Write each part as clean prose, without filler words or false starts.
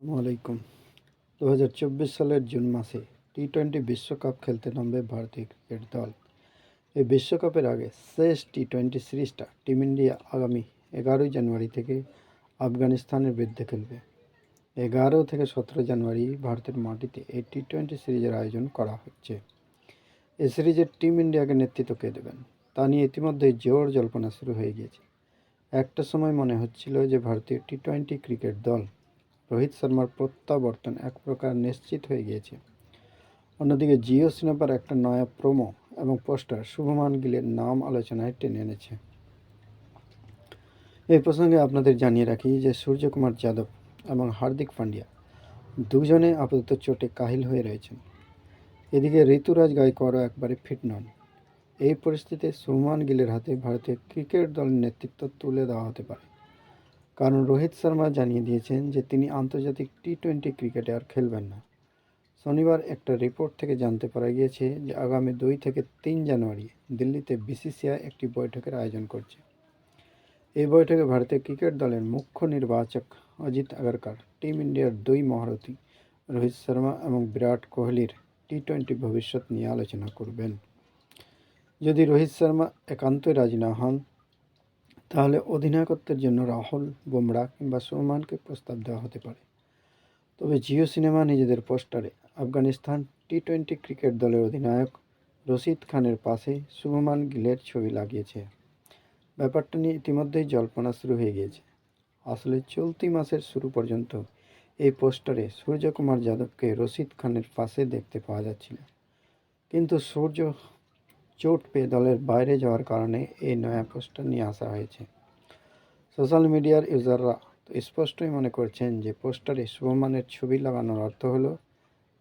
আসসালামাইকুম। 2024 সালের জুন মাসে টি-20 বিশ্বকাপ খেলতে নামবে ভারতীয় ক্রিকেট দল। এই বিশ্বকাপের আগে শেষ টি-20 সিরিজটা টিম ইন্ডিয়া আগামী 11 জানুয়ারি থেকে আফগানিস্তানের বিরুদ্ধে খেলবে। 11 থেকে 17 জানুয়ারি ভারতের মাটিতে এই টি-20 সিরিজের আয়োজন করা হচ্ছে। এই সিরিজের টিম ইন্ডিয়াকে নেতৃত্ব কে দেবেন তা নিয়ে ইতিমধ্যেই জোর জল্পনা শুরু হয়ে গিয়েছে। একটা সময় মনে হচ্ছিল যে ভারতীয় টি-20 ক্রিকেট দল রোহিত শর্মার প্রত্যাবর্তন এক প্রকার নিশ্চিত হয়ে গিয়েছে। অন্যদিকে জিও সিনেমার একটা নয়া প্রোমো এবং পোস্টার শুভমান গিলের নাম আলোচনায় টেনে এনেছে। এই প্রসঙ্গে আপনাদের জানিয়ে রাখি যে সূর্যকুমার যাদব এবং হার্দিক পান্ডিয়া দুজনে আপাতত চোটে কাহিল হয়ে রয়েছেন। এদিকে ঋতুরাজ গায়কোয়াড়ও একবারে ফিট নন। এই পরিস্থিতিতে শুভমান গিলের হাতে ভারতীয় ক্রিকেট দলের নেতৃত্ব তুলে দেওয়া হতে পারে, কারণ রোহিত শর্মা জানিয়ে দিয়েছেন যে তিনি আন্তর্জাতিক টি-20 ক্রিকেটে আর খেলবেন না। শনিবার একটা রিপোর্ট থেকে জানতে পারা গিয়েছে যে আগামী 2 থেকে 3 জানুয়ারি দিল্লিতে বিসিসিআই একটি বৈঠকের আয়োজন করছে। এই বৈঠকে ভারতীয় ক্রিকেট দলের মুখ্য নির্বাচক অজিত আগারকার টিম ইন্ডিয়ার দুই মহারথী রোহিত শর্মা এবং বিরাট কোহলির টি-20 ভবিষ্যৎ নিয়ে আলোচনা করবেন। যদি রোহিত শর্মা একান্তই রাজি না হন, তাহলে অধিনায়কত্বের জন্য রাহুল, বুমরা কিংবা শুভমানকে প্রস্তাব দেওয়া হতে পারে। তবে জিও সিনেমা নিজেদের পোস্টারে আফগানিস্তান টি-20 ক্রিকেট দলের অধিনায়ক রশিদ খানের পাশে শুভমান গিলের ছবি লাগিয়েছে। ব্যাপারটা নিয়ে ইতিমধ্যেই জল্পনা শুরু হয়ে গিয়েছে। আসলে চলতি মাসের শুরু পর্যন্ত এই পোস্টারে সূর্যকুমার যাদবকে রশিদ খানের পাশে দেখতে পাওয়া যাচ্ছিল, কিন্তু সূর্য চোট পেয়ে দলের বাইরে যাওয়ার কারণে এই নয়া পোস্টার নিয়ে আসা হয়েছে। সোশ্যাল মিডিয়ার ইউজাররা তো স্পষ্টই মনে করছেন যে পোস্টারে শুভমানের ছবি লাগানোর অর্থ হলো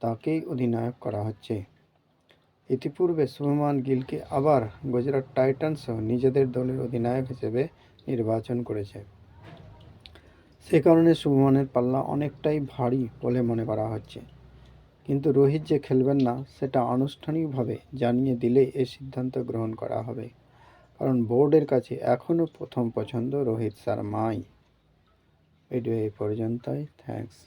তাকেই অধিনায়ক করা হচ্ছে। ইতিপূর্বে শুভমান গিলকে আবার গুজরাট টাইটান্সও নিজেদের দলের অধিনায়ক হিসেবে নির্বাচন করেছে। সে কারণে শুভমানের পাল্লা অনেকটাই ভারী বলে মনে করা হচ্ছে। কিন্তু রোহিত যে খেলবেন না সেটা আনুষ্ঠানিকভাবে জানিয়ে দিলে এই সিদ্ধান্ত গ্রহণ করা হবে, কারণ বোর্ডের কাছে এখনও প্রথম পছন্দ রোহিত শর্মাই। ভিডিও এই পর্যন্তই। থ্যাঙ্কস।